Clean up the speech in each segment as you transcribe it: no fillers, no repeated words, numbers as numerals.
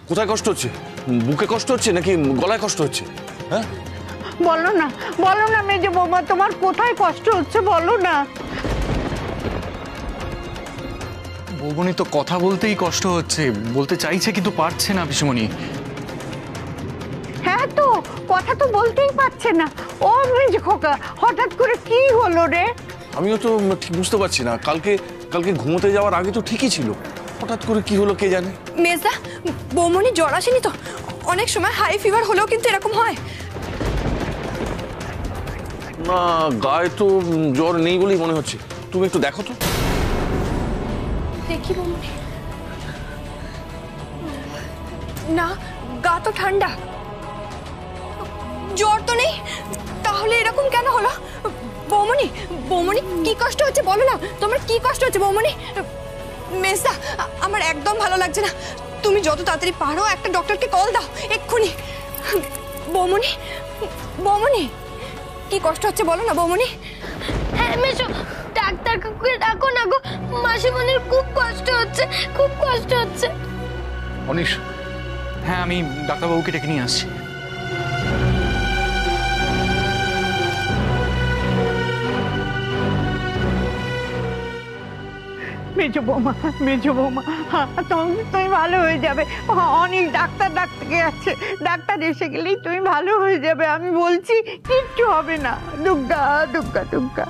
কোথায় কষ্ট হচ্ছে? বুকে কষ্ট হচ্ছে নাকি গলায় কষ্ট হচ্ছে? হ্যাঁ বলো না মেজো বৌমা, তোমার কোথায় কষ্ট হচ্ছে বলো না। বৌমনি তো কথা বলতেই কষ্ট হচ্ছে, বলতে চাইছে কিন্তু পারছে না পিসিমণি। হ্যাঁ তো কথা তো বলতেই পারছে না। ও মেজো খোকা, হঠাৎ করে কি হলো রে? আমিও তো ঠিক বুঝতে পারছি না। কালকে ঘুমোতে যাওয়ার আগে তো ঠিকই ছিল, হঠাৎ করে কি হলো কে জানে। মেজদা, বৌমনি জ্বর আসেনি তো? অনেক সময় হাই ফিভার হলেও কিন্তু এরকম হয়। না, গায়ে তো জ্বর নেই বলেই মনে হচ্ছে। তুমি একটু দেখো তো। দেখি বৌমনি। না, গা তো ঠান্ডা, জ্বর তো নেই। তাহলে এরকম কেন হলো? বৌমনি, বৌমনি কি কষ্ট হচ্ছে বলো না, তোমার কি কষ্ট হচ্ছে বৌমনি? মেজদা, আমার একদম ভালো লাগছে না। তুমি যত তাড়াতাড়ি পারো একটা ডক্টরকে কল দাও এক্ষুনি। বৌমনি, বৌমনি কি কষ্ট হচ্ছে বলো না বৌমনি। হ্যাঁ মেশো, ডাক্তার কাকুকে ডাকো না গো, মাসিমণির খুব কষ্ট হচ্ছে, খুব কষ্ট হচ্ছে। অনিশ, হ্যাঁ আমি ডাক্তারবাবুকে ডেকে নিয়ে আসছি। মেজো বৌমা তুমি ভালো হয়ে যাবে। অনেক ডাক্তার ডাক্তারকে আছে, ডাক্তার এসে গেলেই তুমি ভালো হয়ে যাবে, আমি বলছি কিচ্ছু হবে না। দুগ্গা দুগ্গা দুগ্গা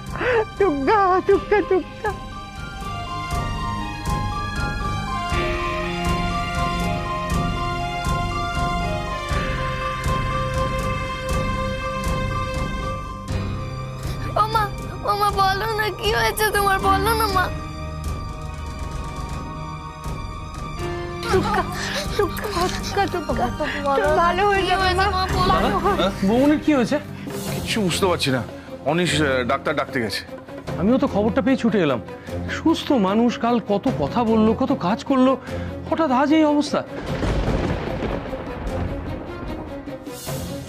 দুগ্গা দুগ্গা দুগ্গা। ওমা ওমা বলো না কি হয়েছে তোমার, বলো না মা। ভালো হয়ে যাবে মা। বৌমনির কি হয়েছে? কিছু বুঝতে পারছি না। অনিশ ডাক্তার ডাকতে গেছে। আমিও তো খবরটা পেয়ে ছুটে এলাম। সুস্থ মানুষ, কাল কত কথা বললো, কত কাজ করলো, হঠাৎ আজ এই অবস্থা।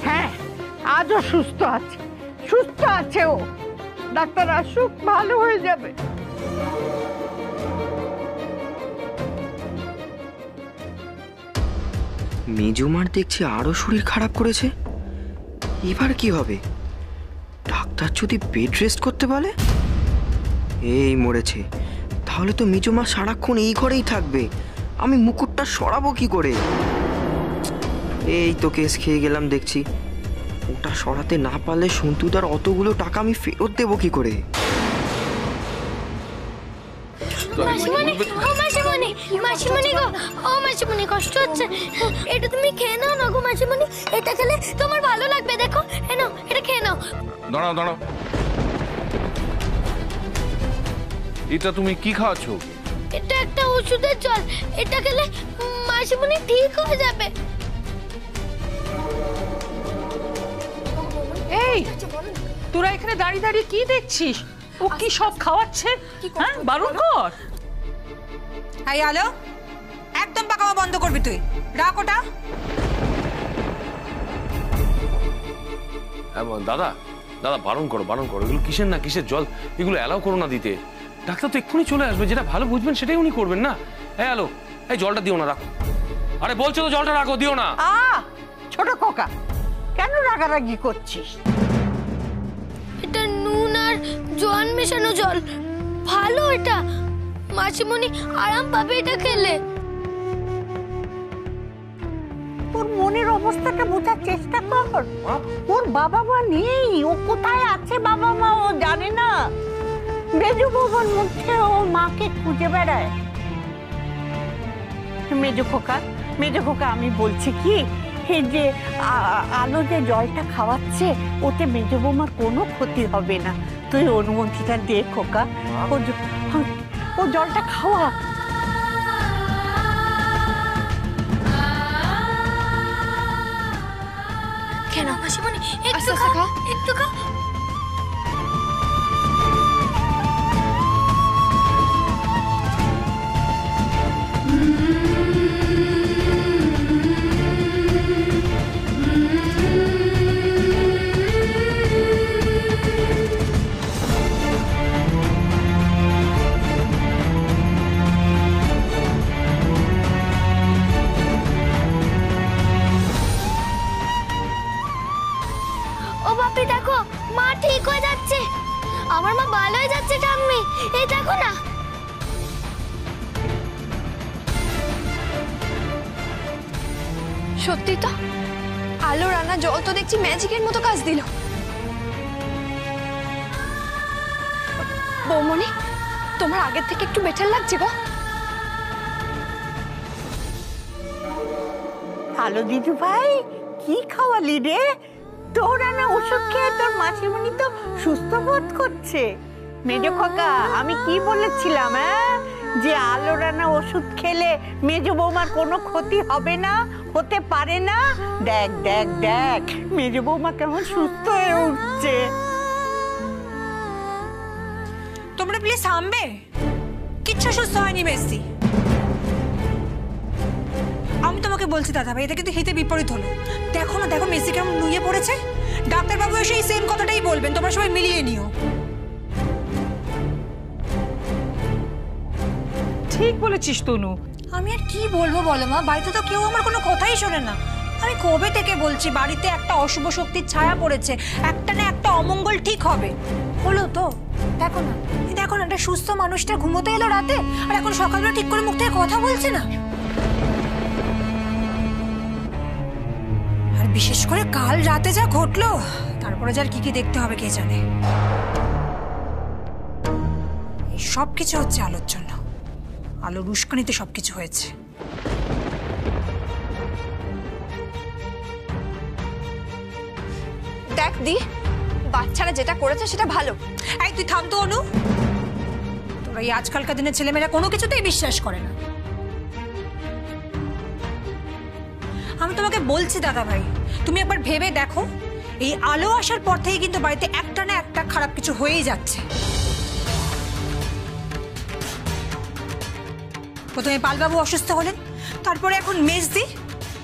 হ্যাঁ, আজও সুস্থ আছে ও। ডাক্তার আসুক, ভালো হয়ে যাবে। মেজুমার দেখছি আরো শরীর খারাপ করেছে। এবার কি হবে? ডাক্তার যদি বেড রেস্ট করতে বলে, এই মরেছে। তাহলে তো মেজুমা সারাক্ষণ এই ঘরেই থাকবে, আমি মুকুটটা সরাবো কি করে? এই তো কেস খেয়ে গেলাম দেখছি। ওটা সরাতে না পারলে সন্তুদার অতগুলো টাকা আমি ফেরত দেবো কি করে? মাসিমণি, ও মাসিমণি, মাসিমণি গো, ও মাসিমণি কষ্ট হচ্ছে, এটা তুমি খেয়ে নাও না গো মাসিমণি, এটা খেলে তোমার ভালো লাগবে, দেখো এনো এটা খেয়ে নাও। দাঁড়াও, এটা তুমি কি খাওয়াচ্ছ? এটা একটা ওষুধের জল, এটা খেলে মাসিমণি ঠিক হয়ে যাবে। এই তোরা এখানে দাঁড়িয়ে দাঁড়িয়ে কি দেখছিস? ও কি সব খাওয়াচ্ছে? হ্যাঁ, বারণ কর। এই আলো, একদম পাকামা বন্ধ করবি তুই। রাখ ওটা। দাদা বারণ করো। এগুলো কিসের জল? এগুলো অ্যালাউ করো না দিতে। ডাক্তার তো এক্ষুনি চলে আসবে, যেটা ভালো বুঝবেন সেটাই উনি করবেন না। এই আলো, এই জলটা দিও না, রাখো। আরে বলছো তো জলটা রাখো, দিও না। ছোট খোকা, কেন রাগারাগি করছিস? এটা নুন আর জল মেশানো জল, ভালো এটা, মাসিমণি আরাম পাবে এটা খেলে। ওর মনের অবস্থাটা বোঝার চেষ্টা কর। ওর বাবা মা নেই, ও কোথায় আছে বাবা মা ও জানে না। মেজো বৌমার মধ্যে ও মাকে খুঁজে বেড়ায়। মেজো খোকা আমি বলছি কি, এই যে আলো যে জলটা খাওয়াচ্ছে, ওতে মেজো বৌমার কোনো ক্ষতি হবে না। তুই অনুমতিটা দে খোকা, ও জলটা খাওয়া। কেন মাসিমণি, একটু খাও, একটু খাও। ভালো হয়ে যাচ্ছে ঠাম্মি, এই দেখো না। সত্যি তো, আলো রান্না জল তো দেখছি ম্যাজিকের মতো কাজ দিল। বৌমনি, তোমার আগের থেকে একটু বেটার লাগছে গো। আলো দিদু ভাই, কি খাওয়ালি রে? তোর না ওষুধ খেয়ে তোর মাসিমণি তো সুস্থ বোধ করছে। মেজো খোকা, আমি কি বলেছিলাম যে আলো রান্না ওষুধ খেলে মেজো বৌমার কোনো ক্ষতি হবে না, হতে পারে না। দেখ দেখ দেখ মেজো বৌমা কেমন সুস্থ হয়ে উঠছে। তোমরা প্লিজ থামবে, কিচ্ছু সুস্থ হয়নি মেসি। আমি তোমাকে বলছি দাদা ভাই, এটা কিন্তু হিতে বিপরীত হলো। দেখো না, দেখো মেসি কেমন নুয়ে পড়েছে। ডাক্তারবাবু এসে এই সেম কথাটাই বলবেন, তোমরা সবাই মিলিয়ে নিও। ঠিক বলেছিস তনু। আমি আর কি বলবো বলো মা, বাড়িতে তো কেউ আমার কোনো কথাই শোনে না। আমি কবে থেকে বলছি বাড়িতে একটা অশুভ শক্তির ছায়া পড়েছে, একটা না একটা অমঙ্গল ঠিক হবে। হলো তো, দেখো না, দেখো না, একটা সুস্থ মানুষটা ঘুমোতে এলো রাতে, আর এখন সকালবেলা ঠিক করে মুখ থেকে কথা বলছে না। আর বিশেষ করে কাল রাতে যা ঘটলো, তারপরে যার কি কি দেখতে হবে কে জানে। এই সব কিছু হচ্ছে আলোর জন্য। আলোর উস্কানিতে সবকিছু হয়েছে। দেখ দি, বাচ্চারা যেটা করেছে সেটা ভালো। এই তুই থাম তো অনু, তোরা এই আজকালকার দিনের ছেলেমেয়েরা কোনো কিছুতেই বিশ্বাস করে না। আমি তোমাকে বলছি দাদা ভাই, তুমি একবার ভেবে দেখো, এই আলো আসার পর থেকে কিন্তু বাড়িতে একটা না একটা খারাপ কিছু হয়েই যাচ্ছে। প্রথমে পালবাবু অসুস্থ হলেন, তারপরে এখন মেজদি।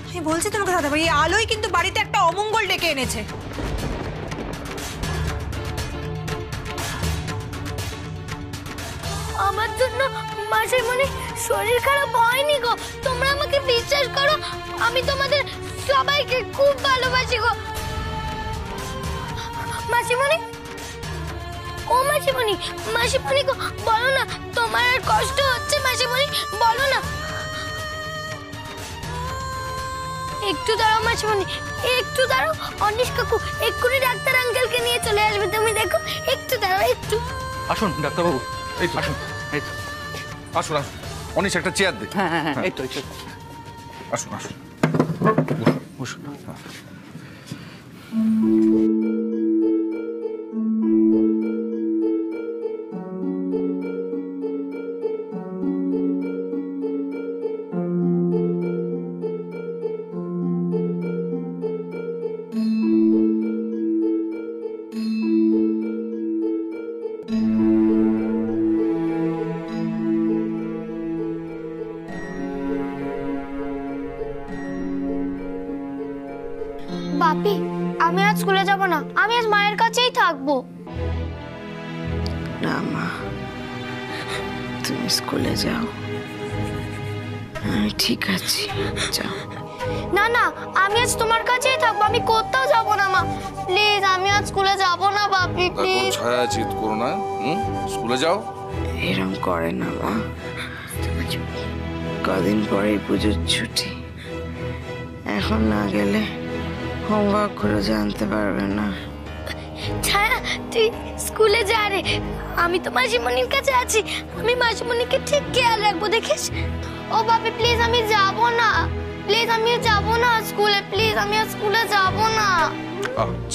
আমি বলছি তোমাকে দাদা ভাই, এই আলোই কিন্তু বাড়িতে একটা অমঙ্গল ডেকে এনেছে। আমার জন্য মাসিমণি শরীর খারাপ হয়নি গো, তোমরা আমাকে বিশ্বাস করো। আমি তোমাদের সবাইকে খুব ভালোবাসি গো। মাসিমণি, ও মাসিমণি, মাসিমণি গো, বলো না তোমার আর কষ্ট হচ্ছে? মাসিমণি বলো না। একটু দাঁড়াও মাসিমণি, একটু দাঁড়াও। অনিশ কাকু এক্ষুনি ডাক্তার আঙ্কেলকে নিয়ে চলে আসবে, তুমি দেখো। একটু দাঁড়াও, একটু। আসুন ডাক্তারবাবু, এই তো আসুন, এই তো আসুন আসুন, অনিশ একটা চেয়ার দে। হ্যাঁ হ্যাঁ হ্যাঁ, এই তো আসুন আসুন। বসুন। বাপি, আমি আজ স্কুলে যাব না, আমি আজ মায়ের কাছেই থাকবো। না মা, তুমি স্কুলে যাও, আমি ঠিক আছি, যাও। না না, আমি আজ তোমার কাছেই থাকবো, আমি কোথাও যাব না মা। প্লিজ, আমি আজ স্কুলে যাব না বাপি, প্লিজ। ছায়া চিত করো না, স্কুলে যাও। এরম করে না মা, কদিন পরেই পুজোর ছুটি, এখন না গেলে হোমওয়ার্ক করে জানতে পারবে না। ছায়া, তুই স্কুলে যা রে, আমি তো মাসিমণির কাছে আছি, আমি মাসিমণিকে ঠিক খেয়াল রাখবো, দেখিস। ও বাপি প্লিজ, আমি যাব না, প্লিজ আমি যাব না স্কুলে, প্লিজ আমি আর স্কুলে যাব না।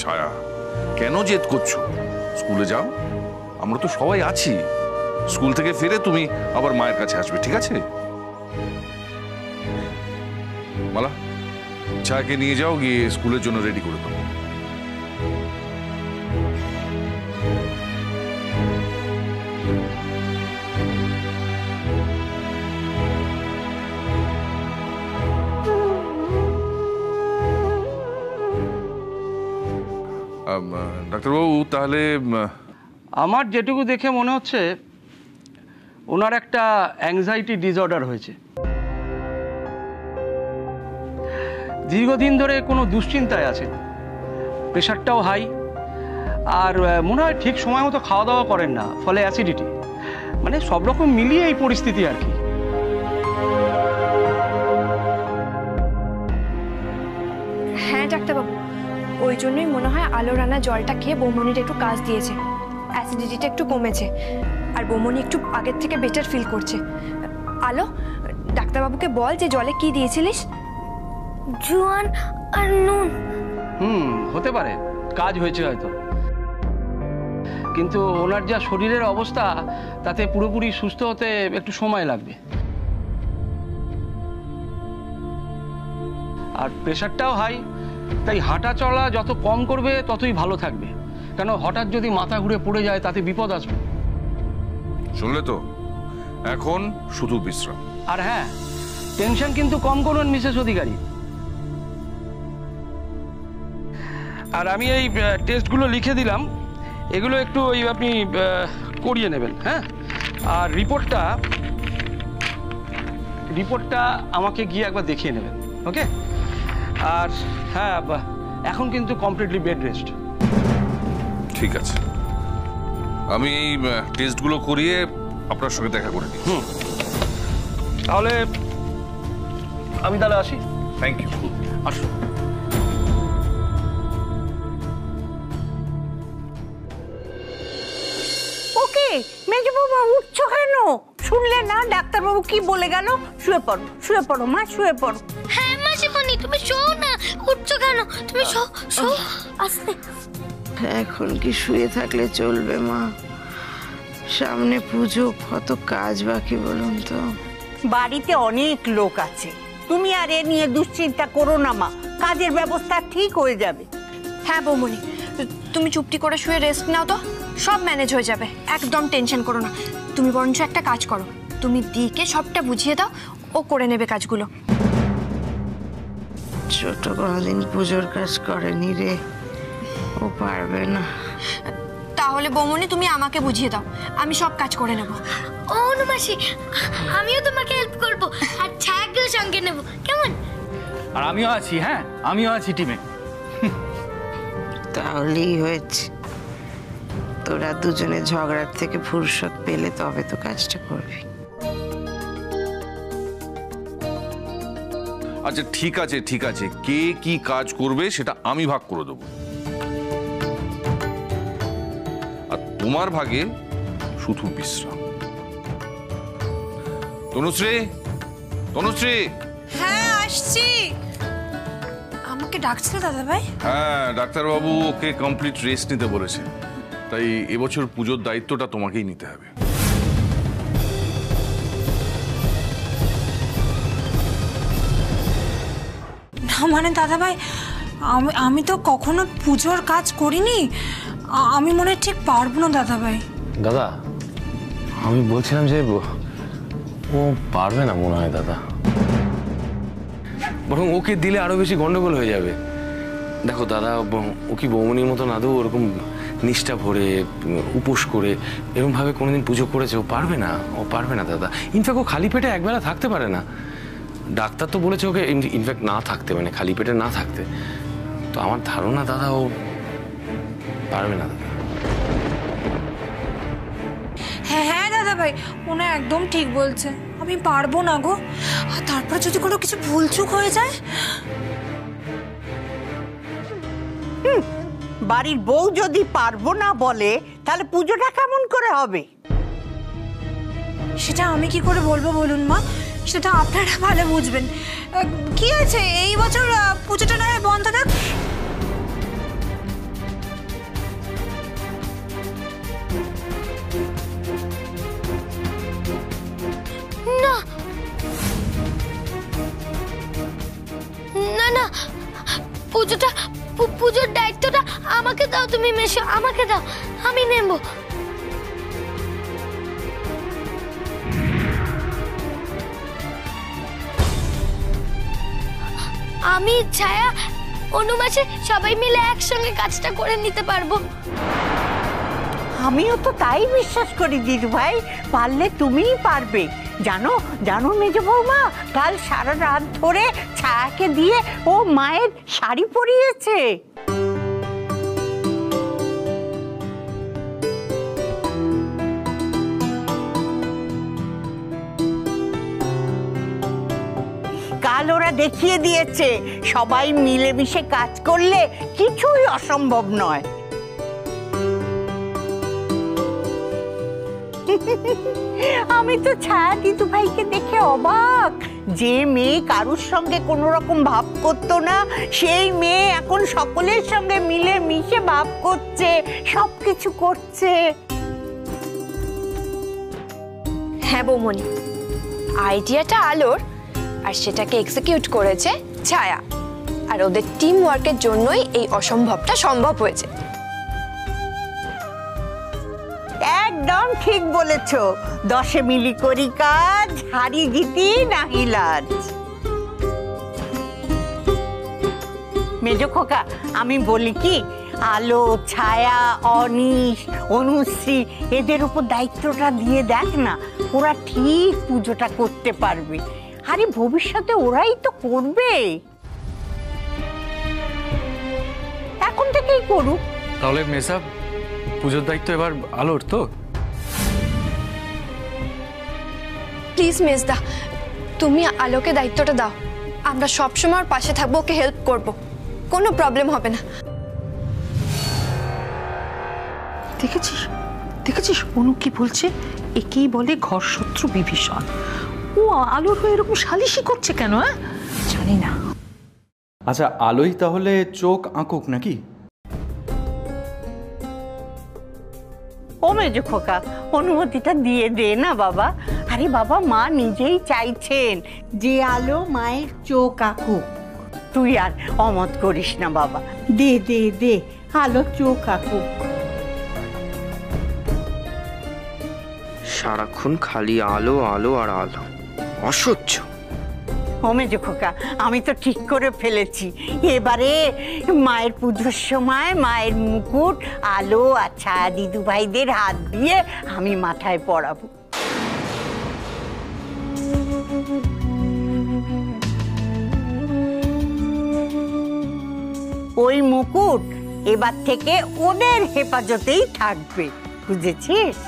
ছায়া, কেন জেদ করছো? স্কুলে যাও, আমরা তো সবাই আছি। স্কুল থেকে ফিরে তুমি আবার মায়ের কাছে আসবে, ঠিক আছে? মালা, ছায়াকে নিয়ে যাও, গিয়ে স্কুলের জন্য রেডি করে দাও। ডাক্তারবাবু, তাহলে আমার যেটুকু দেখে মনে হচ্ছে ওনার একটা অ্যাংজাইটি ডিসঅর্ডার হয়েছে। দীর্ঘদিন ধরে কোনো দুশ্চিন্তায় আছেন, প্রেশারটাও হাই, আর মনে হয় ঠিক সময় মতো খাওয়া দাওয়া করেন না, ফলে অ্যাসিডিটি। মানে সব রকম মিলিয়ে এই পরিস্থিতি আর কি। হ্যাঁ ডাক্তারবাবু, ওই জন্যই মনে হয় আলো রান্না জলটা খেয়ে বৌমনির একটু কাজ দিয়েছে, অ্যাসিডিটিটা একটু কমেছে, আর বৌমনি একটু আগের থেকে বেটার ফিল করছে। আলো, ডাক্তারবাবুকে বল যে জলে কি দিয়েছিলিস। জোয়ান আর নুন। হতে পারে কাজ হয়েছে হয়তো, কিন্তু ওনার যা শরীরের অবস্থা তাতে পুরোপুরি সুস্থ হতে একটু সময় লাগবে। আর প্রেশারটাও হাই, তাই হাঁটা চলা যত কম করবে ততই ভালো থাকবে, কেন হঠাৎ যদি মাথা ঘুরে পড়ে যায় তাতে বিপদ আসবে। শুনলে তো, এখন শুধু বিশ্রাম। আর হ্যাঁ, টেনশন কিন্তু কম করুন মিসেস অধিকারী। আর আমি এই টেস্টগুলো লিখে দিলাম, এগুলো একটু ওই আপনি করিয়ে নেবেন। হ্যাঁ, আর রিপোর্টটা আমাকে গিয়ে একবার দেখিয়ে নেবেন। ওকে? আর হ্যাঁ, এখন কিন্তু কমপ্লিটলি বেড রেস্ট। ঠিক আছে, আমি এই টেস্টগুলো করিয়ে আপনার সঙ্গে দেখা করে নিই। তাহলে আমি তাহলে আসি। Thank you. আসুন। ওকে মেজো বৌমা, উঠছো কেন? শুনলে না ডাক্তারবাবু কি বলে গেল? শুয়ে পড়ো, শুয়ে পড়ো মা, শুয়ে পড়ো। হ্যাঁ মাসিমণি, তুমি শো না, উঠছো কেন? তুমি শো শো, আস্তে। এখন কি শুয়ে থাকলে চলবে মা? সামনে পুজো, কত কাজ বাকি বলুন তো। বাড়িতে অনেক লোক আছে, তুমি আর এ নিয়ে দুশ্চিন্তা করো না মা, কাজের ব্যবস্থা ঠিক হয়ে যাবে। হ্যাঁ বৌমনি, তুমি চুপটি করে শুয়ে রেস্ট নাও তো, সব ম্যানেজ হয়ে যাবে, একদম টেনশন করো না। তুমি বরঞ্চ একটা কাজ করো, তুমি দিকে সবটা বুঝিয়ে দাও, ও করে নেবে কাজগুলো। ছোট কোনোদিন পুজোর কাজ করেনি রে, ও পারবে না। তাহলে বৌমনি তুমি আমাকে বুঝিয়ে দাও, আমি সব কাজ করে নেব। ও অনুমাসি, আমিও তোমাকে হেল্প করব, আর ছায়াকেও সঙ্গে নেব, কেমন? আর আমিও আছি। হ্যাঁ, আমিও আছি টিমে। তাহলেই হয়েছে, তোরা দুজনে ঝগড়ার থেকে ফুরসত পেলে তবে তো কাজটা করবি। আচ্ছা ঠিক আছে, ঠিক আছে, কে কি কাজ করবে সেটা আমি ভাগ করে দেবো। আর তোমার ভাগে শুধু বিশ্রাম। তনুশ্রী, তনুশ্রী। হ্যাঁ আসছি। আমাকে ডাকছিল দাদা ভাই? হ্যাঁ, ডাক্তারবাবু ওকে কমপ্লিট রেস্ট নিতে বলেছে, তাই এবছর পুজোর দায়িত্বটা তোমাকেই নিতে হবে। না মানে দাদা ভাই, আমি তো কখনো পুজোর কাজ করিনি, আমি মনে ঠিক পারবো না দাদা ভাই। দাদা, আমি বলছিলাম যে ও পারবে না মনে হয় দাদা, বরং ওকে দিলে আরো বেশি গন্ডগোল হয়ে যাবে। দেখো দাদা, ও কি বৌমনির মতো না দু ওরকম নিষ্ঠা ভরে উপোস করে এরকম ভাবে কোনোদিন পুজো করেছে? ও পারবে না, ও পারবে না দাদা। ইনফ্যাক্ট ও খালি পেটে একবেলা থাকতে পারে না, ডাক্তার তো বলেছে ওকে ইনফ্যাক্ট না থাকতে, মানে খালি পেটে না থাকতে। তো আমার ধারণা দাদা ও পারবে না দাদা। হ্যাঁ হ্যাঁ দাদা ভাই, ওনা একদম ঠিক বলছে, আমি পারবো না গো। আর তারপরে যদি কোনো কিছু ভুলচুক হয়ে যায়? বাড়ির বউ যদি পারবো না বলে তাহলে পুজোটা কেমন করে হবে? সেটা আমি কি করে বলবো বলুন মা, সেটা আপনারা ভালো বুঝবেন। কি আছে, এই বছর পুজোটা না হয় বন্ধ থাক। না না না, পুজোর দায়িত্বটা আমাকে দাও তুমি মেশো, আমাকে দাও, আমি নেব। আমি ছায়া অনুমাসে সবাই মিলে একসঙ্গে কাজটা করে নিতে পারবো। আমিও তো তাই বিশ্বাস করি দিদি ভাই, পারলে তুমিই পারবে। জানো জানো মেজো বৌমা, কাল সারা রাত ধরে ছায়াকে দিয়ে ও মায়ের শাড়ি পরিয়েছে। ওরা দেখিয়ে দিয়েছে সবাই মিলেমিশে কাজ করলে কিছুই অসম্ভব নয়। আমি তো ছায়া দিদু ভাইকে দেখে অবাক, যে মেয়ে কারুর সঙ্গে কোনো রকম ভাব করতো না সেই মেয়ে এখন সকলের সঙ্গে মিলে মিশে ভাব করছে, সবকিছু করছে। হ্যাঁ বৌমনি, আইডিয়াটা আলোর আর সেটাকে এক্সিকিউট করেছে ছায়া, আর ওদের টিম ওয়ার্কের জন্যই এই অসম্ভবটা সম্ভব হয়েছে। একদম ঠিক বলেছো, 10 মিলি করি কাজ, হারি জিতি নাহি লাজ। মেজ খোকা, আমি বলি কি, আলো, ছায়া, অনিশ, অনুশ্রী এদের উপর দায়িত্বটা দিয়ে দেখ না, ওরা ঠিক পুজোটা করতে পারবে। আরে ভবিষ্যতে ওরাই তো করবে, এখন থেকেই করুক। তাহলে মেসা পুজোর দায়িত্ব এবার আলোর তো? প্লিজ মেজদা, তুমি আলোকে দায়িত্বটা দাও, আমরা সবসময় ওর পাশে থাকবো, ওকে হেল্প করব, কোনো প্রবলেম হবে না। দেখেছিস দেখেছিস অনু কি বলছে? একেই বলে ঘর শত্রু বিভীষণ। ও আলোর হয়ে এরকম সালিশি করছে কেন? জানি না। আচ্ছা, আলোই তাহলে চোখ আঁকুক নাকি? ও মেজ খোকা, অনুমতিটা দিয়ে দে না বাবা। আরে বাবা, মা নিজেই চাইছেন যে আলো মায়ের চোখ আঁকুক, তুই আর অমত করিস না বাবা। দে দে দে, আলো চোখ আঁকুক। সারাক্ষণ খালি আলো আলো আর আলো, অসহ্য। ও মেজ খোকা, আমি তো ঠিক করে ফেলেছি, এবারে মায়ের পুজোর সময় মায়ের মুকুট আলো আর ছায়া দিদু ভাইদের হাত দিয়ে আমি মাথায় পরাবো। ওই মুকুট এবার থেকে ওদের হেফাজতেই থাকবে, বুঝেছিস?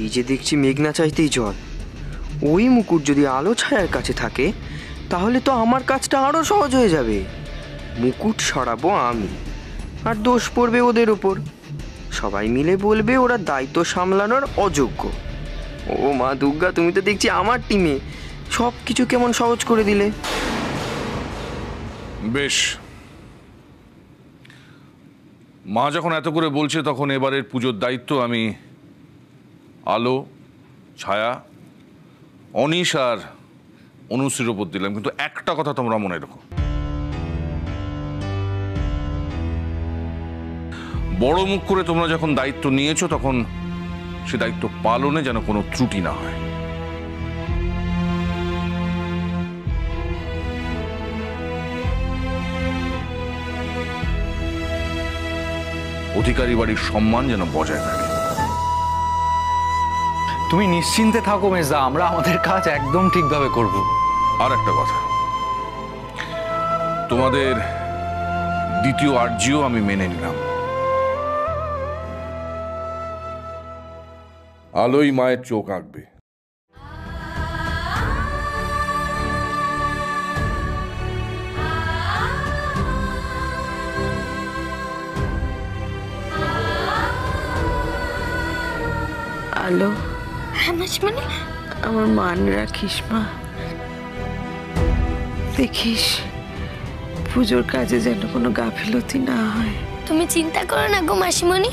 এই যে দেখছি মেঘনা চাইতেই জল, ওই মুকুট যদি আলো ছায়ার কাছে থাকে তাহলে তো আমার কাজটা আরো সহজ হয়ে যাবে। মুকুট সরাবো আমি, আর দোষ পড়বে ওদের ওপর। সবাই মিলে বলবে ওরা দায়িত্ব সামলানোর অযোগ্য। ও মা দুর্গা, তুমি তো দেখছি আমার টিমে, সব কিছু কেমন সহজ করে দিলে। বেশ, মা যখন এত করে বলছে তখন এবারের পুজোর দায়িত্ব আমি আলো, ছায়া, অনিশ আর অনুশ্রীর উপর দিলাম। কিন্তু একটা কথা তোমরা মনে রেখো, বড় মুখ করে তোমরা যখন দায়িত্ব নিয়েছো তখন সে দায়িত্ব পালনে যেন কোনো ত্রুটি না হয়। অধিকারী বাড়ির সম্মান যেন বজায় থাকে। তুমি নিশ্চিন্তে থাকো মেজদা, আমরা আমাদের কাজ একদম ঠিকভাবে করব। আর একটা কথা, তোমাদের দ্বিতীয় আর্জিও আমি মেনে নিলাম। আলোই মায়ের চোখ আঁকবে। আলো, হ্যাঁ মাসিমণি, আমার মান রাখিস মা। দেখিস পুজোর কাজে যেন কোনো গাফিলতি না হয়। তুমি চিন্তা করো না গো মাসিমণি,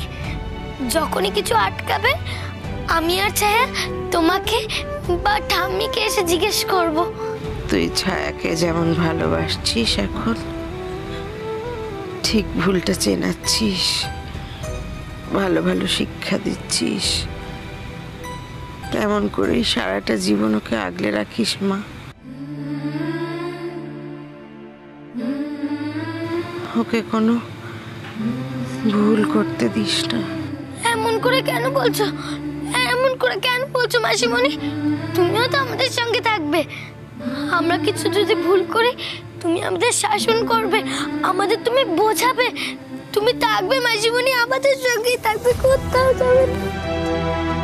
যখনই কিছু আটকাবে আমি আর ছায়া তোমাকে বা ঠাম্মিকে এসে জিজ্ঞেস করব। তুই ছায়াকে যেমন ভালোবাসছিস এখন, ঠিক ভুলটা চেনাচ্ছিস, ভালো ভালো শিক্ষা দিচ্ছিস, তেমন করেই সারাটা জীবন ওকে আগলে রাখিস মা। ওকে কোনো ভুল করতে দিস না। এমন করে কেন বলছো? এমন করে কেন বলছো মাসিমণি? তুমিও তো আমাদের সঙ্গে থাকবে। আমরা কিছু যদি ভুল করি তুমি আমাদের শাসন করবে, আমাদের তুমি বোঝাবে, তুমি থাকবে মাসিমণি, আমাদের সঙ্গেই থাকবে, কোথাও যাবে না।